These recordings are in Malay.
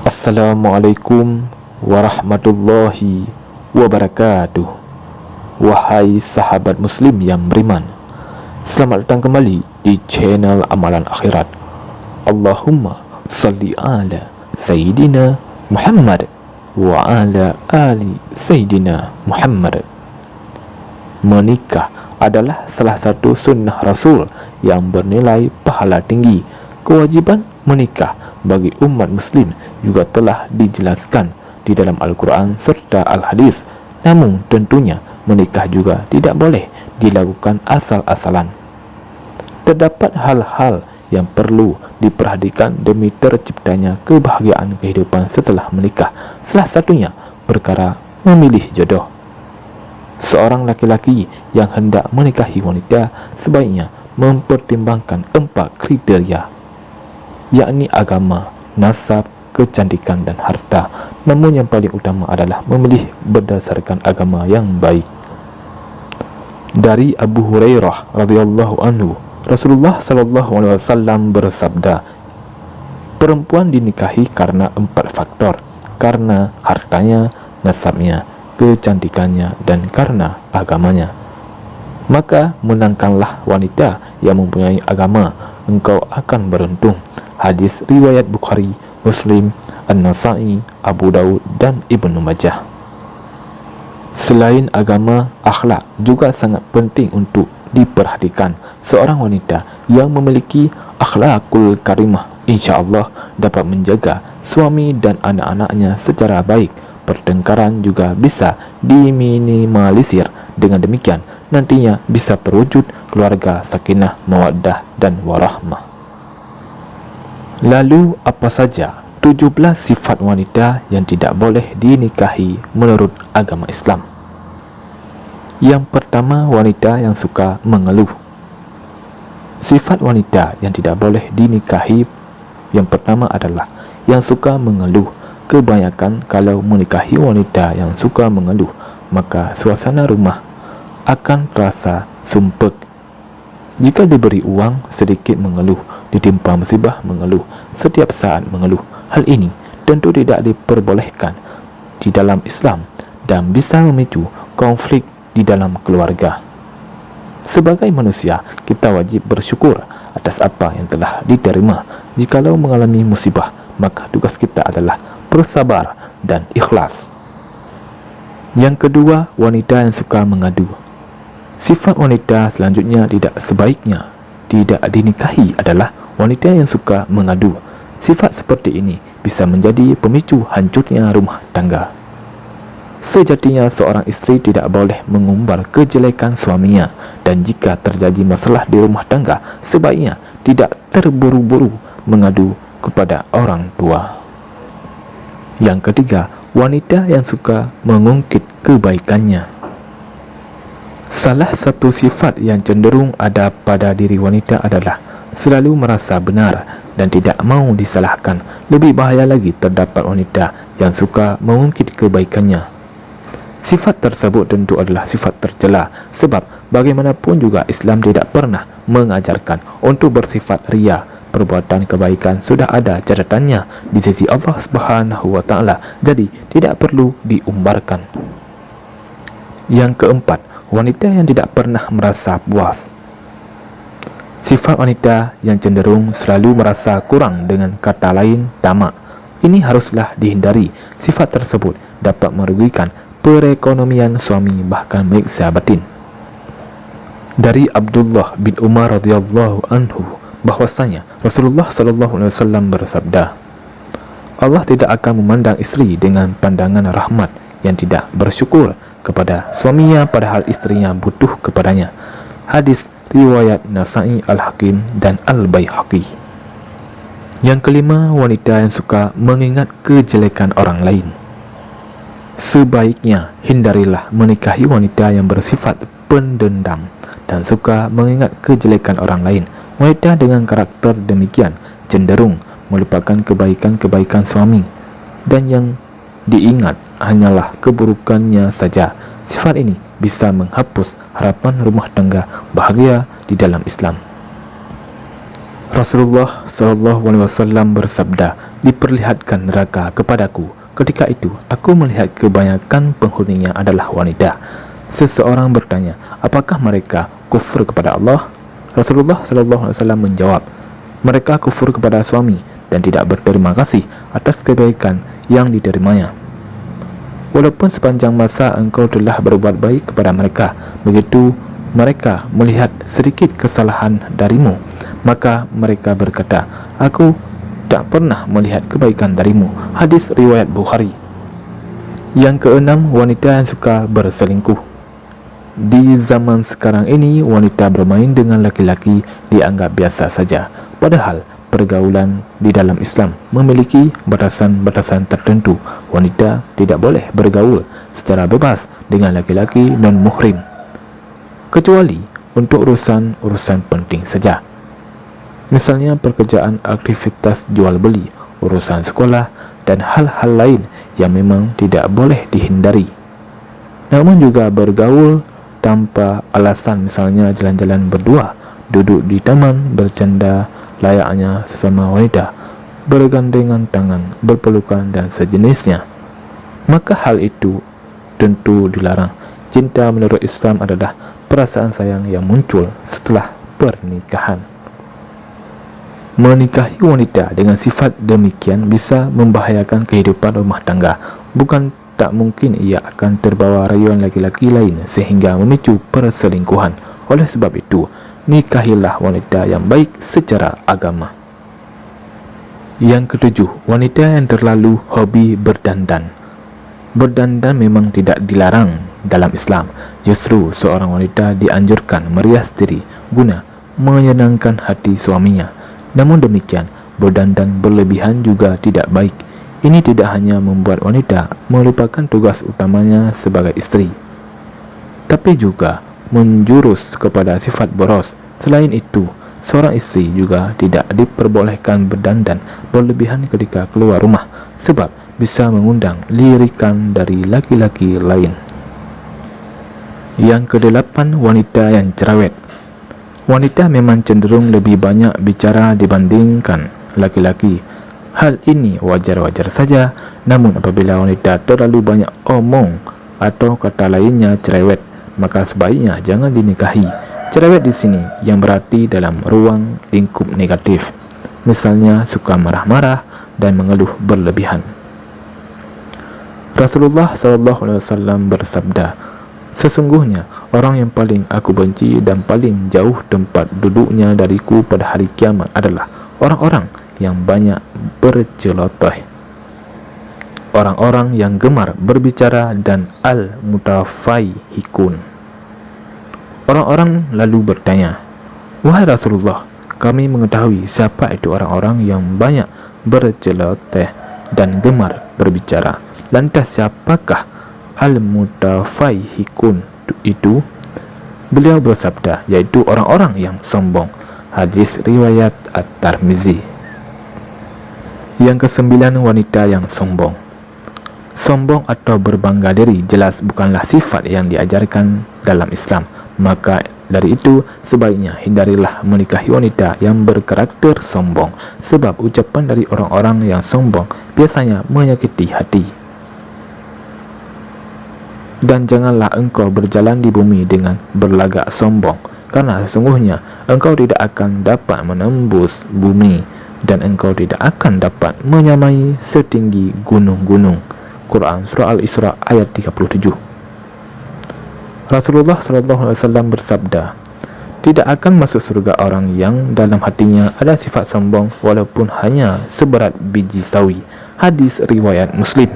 Assalamualaikum warahmatullahi wabarakatuh. Wahai sahabat muslim yang beriman, selamat datang kembali di channel Amalan Akhirat. Allahumma salli ala Sayyidina Muhammad wa ala ali Sayyidina Muhammad. Menikah adalah salah satu sunnah Rasul yang bernilai pahala tinggi. Kewajiban menikah bagi umat muslim juga telah dijelaskan di dalam Al-Quran serta Al-Hadis. Namun tentunya menikah juga tidak boleh dilakukan asal-asalan. Terdapat hal-hal yang perlu diperhatikan demi terciptanya kebahagiaan kehidupan setelah menikah. Salah satunya perkara memilih jodoh. Seorang laki-laki yang hendak menikahi wanita sebaiknya mempertimbangkan 4 kriteria, yakni agama, nasab, kecantikan dan harta. Namun yang paling utama adalah memilih berdasarkan agama yang baik. Dari Abu Hurairah radhiyallahu anhu, Rasulullah sallallahu alaihi wasallam bersabda, perempuan dinikahi karena 4 faktor: karena hartanya, nasabnya, kecantikannya, dan karena agamanya. Maka menangkanlah wanita yang mempunyai agama, engkau akan beruntung. Hadis riwayat Bukhari, Muslim, An-Nasa'i, Abu Daud dan Ibnu Majah. Selain agama, akhlak juga sangat penting untuk diperhatikan. Seorang wanita yang memiliki akhlakul karimah insya-Allah dapat menjaga suami dan anak-anaknya secara baik. Pertengkaran juga bisa diminimalisir. Dengan demikian nantinya bisa terwujud keluarga sakinah, mawaddah dan warahmah. Lalu apa saja 17 sifat wanita yang tidak boleh dinikahi menurut agama Islam? Yang pertama, wanita yang suka mengeluh. Sifat wanita yang tidak boleh dinikahi yang pertama adalah yang suka mengeluh. Kebanyakan kalau menikahi wanita yang suka mengeluh, maka suasana rumah akan terasa sumpek. Jika diberi uang sedikit mengeluh, ditimpa musibah mengeluh, setiap saat mengeluh. Hal ini tentu tidak diperbolehkan di dalam Islam dan bisa memicu konflik di dalam keluarga. Sebagai manusia, kita wajib bersyukur atas apa yang telah diterima. Jikalau mengalami musibah, maka tugas kita adalah bersabar dan ikhlas. Yang kedua, wanita yang suka mengadu. Sifat wanita selanjutnya tidak sebaiknya tidak dinikahi adalah wanita yang suka mengadu. Sifat seperti ini bisa menjadi pemicu hancurnya rumah tangga. Sejatinya seorang istri tidak boleh mengumbar kejelekan suaminya, dan jika terjadi masalah di rumah tangga, sebaiknya tidak terburu-buru mengadu kepada orang tua. Yang ketiga, wanita yang suka mengungkit kebaikannya. Salah satu sifat yang cenderung ada pada diri wanita adalah selalu merasa benar dan tidak mau disalahkan. Lebih bahaya lagi, terdapat wanita yang suka mengungkit kebaikannya. Sifat tersebut tentu adalah sifat tercela, sebab bagaimanapun juga Islam tidak pernah mengajarkan untuk bersifat ria. Perbuatan kebaikan sudah ada catatannya di sisi Allah Subhanahu wa taala, jadi tidak perlu diumbarkan. Yang keempat, wanita yang tidak pernah merasa puas. Sifat wanita yang cenderung selalu merasa kurang, dengan kata lain tamak. Ini haruslah dihindari. Sifat tersebut dapat merugikan perekonomian suami, bahkan menyiksa batin. Dari Abdullah bin Umar radhiyallahu anhu bahwasanya Rasulullah sallallahu alaihi wasallam bersabda, Allah tidak akan memandang istri dengan pandangan rahmat yang tidak bersyukur kepada suaminya padahal istrinya butuh kepadanya. Hadis riwayat Nasa'i, Al-Hakim dan Al-Baihaqi. Yang kelima, wanita yang suka mengingat kejelekan orang lain. Sebaiknya hindarilah menikahi wanita yang bersifat pendendam dan suka mengingat kejelekan orang lain. Wanita dengan karakter demikian cenderung melupakan kebaikan-kebaikan suami, dan yang diingat hanyalah keburukannya saja. Sifat ini bisa menghapus harapan rumah tangga bahagia di dalam Islam. Rasulullah SAW bersabda, "Diperlihatkan neraka kepadaku. Ketika itu, aku melihat kebanyakan penghuninya adalah wanita." Seseorang bertanya, "Apakah mereka kufur kepada Allah?" Rasulullah SAW menjawab, "Mereka kufur kepada suami dan tidak berterima kasih atas kebaikan yang diterimanya. Walaupun sepanjang masa engkau telah berbuat baik kepada mereka, begitu mereka melihat sedikit kesalahan darimu, maka mereka berkata, 'Aku tak pernah melihat kebaikan darimu.'" Hadis riwayat Bukhari. Yang keenam, wanita yang suka berselingkuh. Di zaman sekarang ini, wanita bermain dengan laki-laki dianggap biasa saja, padahal pergaulan di dalam Islam memiliki batasan-batasan tertentu. Wanita tidak boleh bergaul secara bebas dengan laki-laki non-muhrim, kecuali untuk urusan-urusan penting saja. Misalnya pekerjaan, aktivitas jual beli, urusan sekolah, dan hal-hal lain yang memang tidak boleh dihindari. Namun juga bergaul tanpa alasan, misalnya jalan-jalan berdua, duduk di taman, bercanda layaknya sesama wanita, bergandengan tangan, berpelukan, dan sejenisnya, maka hal itu tentu dilarang. Cinta menurut Islam adalah perasaan sayang yang muncul setelah pernikahan. Menikahi wanita dengan sifat demikian bisa membahayakan kehidupan rumah tangga. Bukan tak mungkin ia akan terbawa rayuan laki-laki lain sehingga memicu perselingkuhan. Oleh sebab itu, nikahilah wanita yang baik secara agama. Yang ketujuh, wanita yang terlalu hobi berdandan. Berdandan memang tidak dilarang dalam Islam. Justru seorang wanita dianjurkan merias diri guna menyenangkan hati suaminya. Namun demikian, berdandan berlebihan juga tidak baik. Ini tidak hanya membuat wanita melupakan tugas utamanya sebagai istri, tapi juga menjurus kepada sifat boros. Selain itu, seorang istri juga tidak diperbolehkan berdandan berlebihan ketika keluar rumah, sebab bisa mengundang lirikan dari laki-laki lain. Yang kedelapan, wanita yang cerewet. Wanita memang cenderung lebih banyak bicara dibandingkan laki-laki. Hal ini wajar-wajar saja, namun apabila wanita terlalu banyak omong atau kata lainnya cerewet, maka sebaiknya jangan dinikahi. Cerewet di sini yang berarti dalam ruang lingkup negatif, misalnya suka marah-marah dan mengeluh berlebihan. Rasulullah SAW bersabda, "Sesungguhnya orang yang paling aku benci dan paling jauh tempat duduknya dariku pada hari kiamat adalah orang-orang yang banyak berceloteh, orang-orang yang gemar berbicara, dan al-mutafaihikun." Orang-orang lalu bertanya, "Wahai Rasulullah, kami mengetahui siapa itu orang-orang yang banyak berceloteh dan gemar berbicara. Lantas siapakah al-mutafaihikun itu?" Beliau bersabda, yaitu orang-orang yang sombong. Hadis riwayat At-Tirmizi. Yang kesembilan, wanita yang sombong. Sombong atau berbangga diri jelas bukanlah sifat yang diajarkan dalam Islam. Maka dari itu, sebaiknya hindarilah menikahi wanita yang berkarakter sombong, sebab ucapan dari orang-orang yang sombong biasanya menyakiti hati. Dan janganlah engkau berjalan di bumi dengan berlagak sombong, karena sesungguhnya engkau tidak akan dapat menembus bumi, dan engkau tidak akan dapat menyamai setinggi gunung-gunung. Quran Surah Al-Isra ayat 37. Rasulullah SAW bersabda, "Tidak akan masuk surga orang yang dalam hatinya ada sifat sombong walaupun hanya seberat biji sawi." Hadis riwayat Muslim.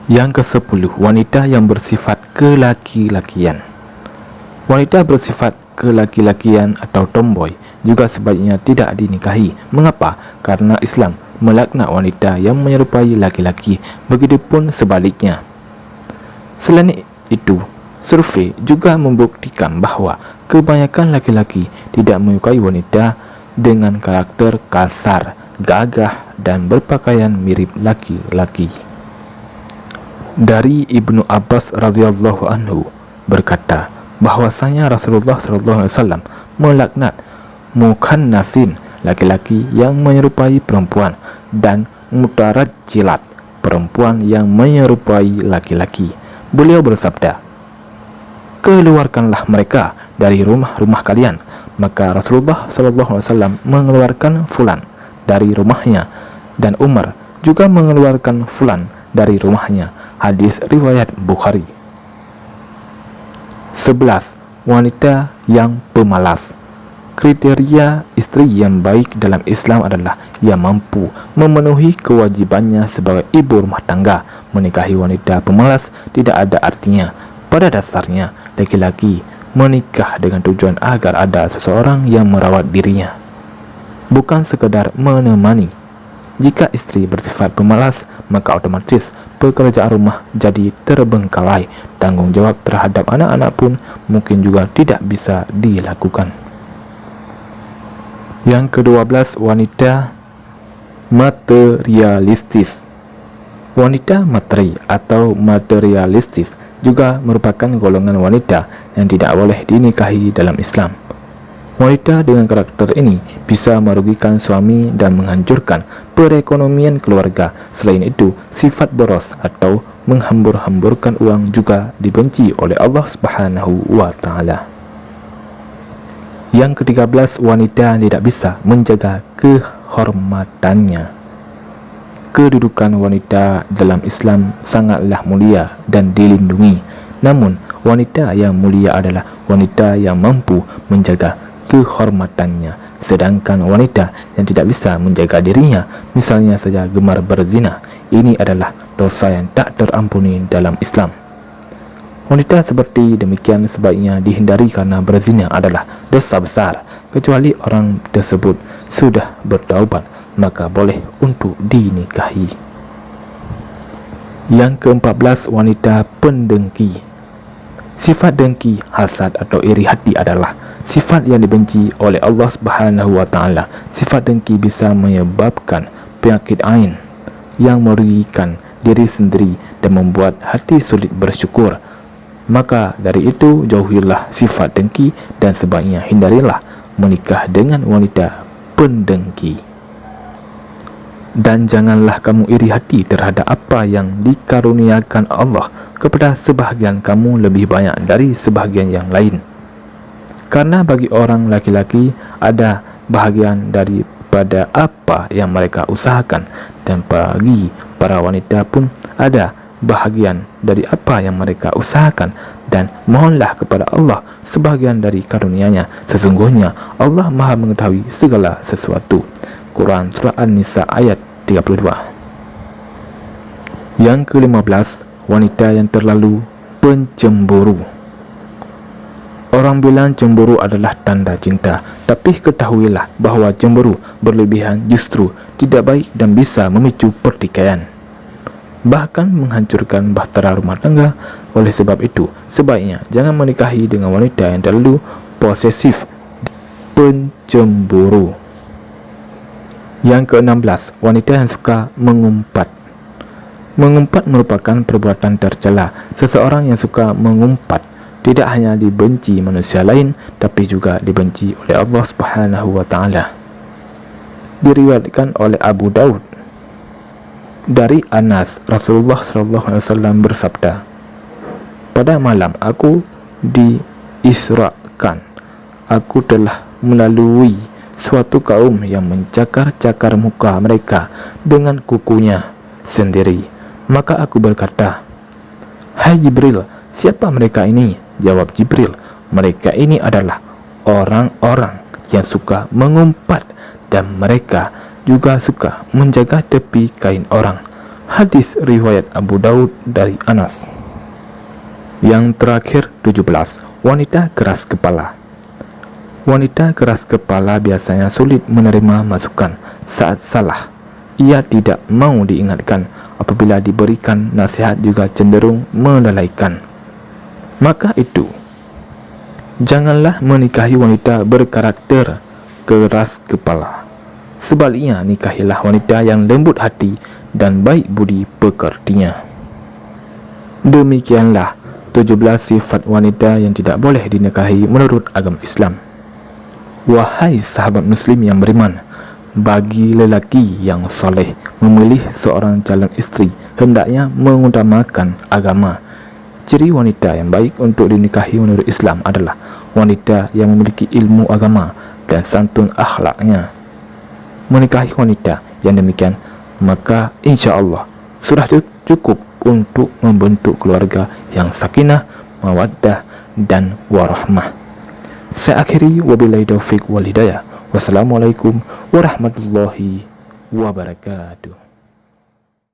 Yang ke-10, wanita yang bersifat kelaki-lakian. Wanita bersifat kelaki-lakian atau tomboy juga sebaiknya tidak dinikahi. Mengapa? Karena Islam melaknat wanita yang menyerupai laki-laki, begitupun sebaliknya. Selain itu, survei juga membuktikan bahwa kebanyakan laki-laki tidak menyukai wanita dengan karakter kasar, gagah, dan berpakaian mirip laki-laki. Dari Ibnu Abbas radhiyallahu anhu berkata bahwasanya Rasulullah SAW melaknat mukhannasin laki-laki yang menyerupai perempuan, dan mutarajjilat, perempuan yang menyerupai laki-laki. Beliau bersabda, "Keluarkanlah mereka dari rumah-rumah kalian." Maka Rasulullah SAW mengeluarkan Fulan dari rumahnya, dan Umar juga mengeluarkan Fulan dari rumahnya. Hadis riwayat Bukhari. 11. Wanita yang pemalas. Kriteria istri yang baik dalam Islam adalah yang mampu memenuhi kewajibannya sebagai ibu rumah tangga. Menikahi wanita pemalas tidak ada artinya. Pada dasarnya, laki-laki menikah dengan tujuan agar ada seseorang yang merawat dirinya, bukan sekadar menemani. Jika istri bersifat pemalas, maka otomatis pekerjaan rumah jadi terbengkalai. Tanggung jawab terhadap anak-anak pun mungkin juga tidak bisa dilakukan. Yang ke-12, wanita materialistis. Wanita materi atau materialistis juga merupakan golongan wanita yang tidak boleh dinikahi dalam Islam. Wanita dengan karakter ini bisa merugikan suami dan menghancurkan perekonomian keluarga. Selain itu, sifat boros atau menghambur-hamburkan uang juga dibenci oleh Allah Subhanahu wa Ta'ala. Yang ke-13, wanita tidak bisa menjaga kehormatannya. Kedudukan wanita dalam Islam sangatlah mulia dan dilindungi. Namun, wanita yang mulia adalah wanita yang mampu menjaga kehormatannya. Sedangkan wanita yang tidak bisa menjaga dirinya, misalnya saja gemar berzina, ini adalah dosa yang tak terampuni dalam Islam. Wanita seperti demikian sebaiknya dihindari karena berzina adalah dosa besar. Kecuali orang tersebut sudah bertaubat, maka boleh untuk dinikahi. Yang ke-14, wanita pendengki. Sifat dengki, hasad atau iri hati adalah sifat yang dibenci oleh Allah Subhanahu wa Ta'ala. Sifat dengki bisa menyebabkan penyakit ain yang merugikan diri sendiri dan membuat hati sulit bersyukur. Maka dari itu, jauhilah sifat dengki dan sebaiknya hindarilah menikah dengan wanita pendengki. Dan janganlah kamu iri hati terhadap apa yang dikaruniakan Allah kepada sebahagian kamu lebih banyak dari sebahagian yang lain. Karena bagi orang laki-laki ada bahagian daripada apa yang mereka usahakan, dan bagi para wanita pun ada bahagian dari apa yang mereka usahakan. Dan mohonlah kepada Allah sebahagian dari karunia-Nya. Sesungguhnya Allah Maha mengetahui segala sesuatu. Quran Surah An-Nisa ayat 32. Yang ke-15, wanita yang terlalu pencemburu. Orang bilang cemburu adalah tanda cinta, tapi ketahuilah bahwa cemburu berlebihan justru tidak baik dan bisa memicu pertikaian, bahkan menghancurkan bahtera rumah tangga. Oleh sebab itu, sebaiknya jangan menikahi dengan wanita yang terlalu posesif, pencemburu. Yang ke-16, wanita yang suka mengumpat. Mengumpat merupakan perbuatan tercela. Seseorang yang suka mengumpat tidak hanya dibenci manusia lain, tapi juga dibenci oleh Allah Subhanahu wa Ta'ala. Diriwayatkan oleh Abu Daud dari Anas, Rasulullah SAW bersabda, "Pada malam aku diisrakan, aku telah melalui suatu kaum yang mencakar-cakar muka mereka dengan kukunya sendiri. Maka aku berkata, 'Hai Jibril, siapa mereka ini?' Jawab Jibril, 'Mereka ini adalah orang-orang yang suka mengumpat, dan mereka juga suka menjaga tepi kain orang.'" Hadis riwayat Abu Daud dari Anas. Yang terakhir, 17, wanita keras kepala. Wanita keras kepala biasanya sulit menerima masukan saat salah. Ia tidak mau diingatkan. Apabila diberikan nasihat juga cenderung melalaikan. Maka itu, janganlah menikahi wanita berkarakter keras kepala. Sebaliknya, nikahilah wanita yang lembut hati dan baik budi pekertinya. Demikianlah 17 sifat wanita yang tidak boleh dinikahi menurut agama Islam. Wahai sahabat muslim yang beriman, Bagi lelaki yang soleh memilih seorang calon istri, hendaknya mengutamakan agama. Ciri wanita yang baik untuk dinikahi menurut Islam adalah wanita yang memiliki ilmu agama dan santun akhlaknya. Menikahi wanita yang demikian, maka insya Allah sudah cukup untuk membentuk keluarga yang sakinah, mawaddah, dan warahmah. Saya akhiri, wabillahi taufiq wal hidayah. Wassalamualaikum warahmatullahi wabarakatuh.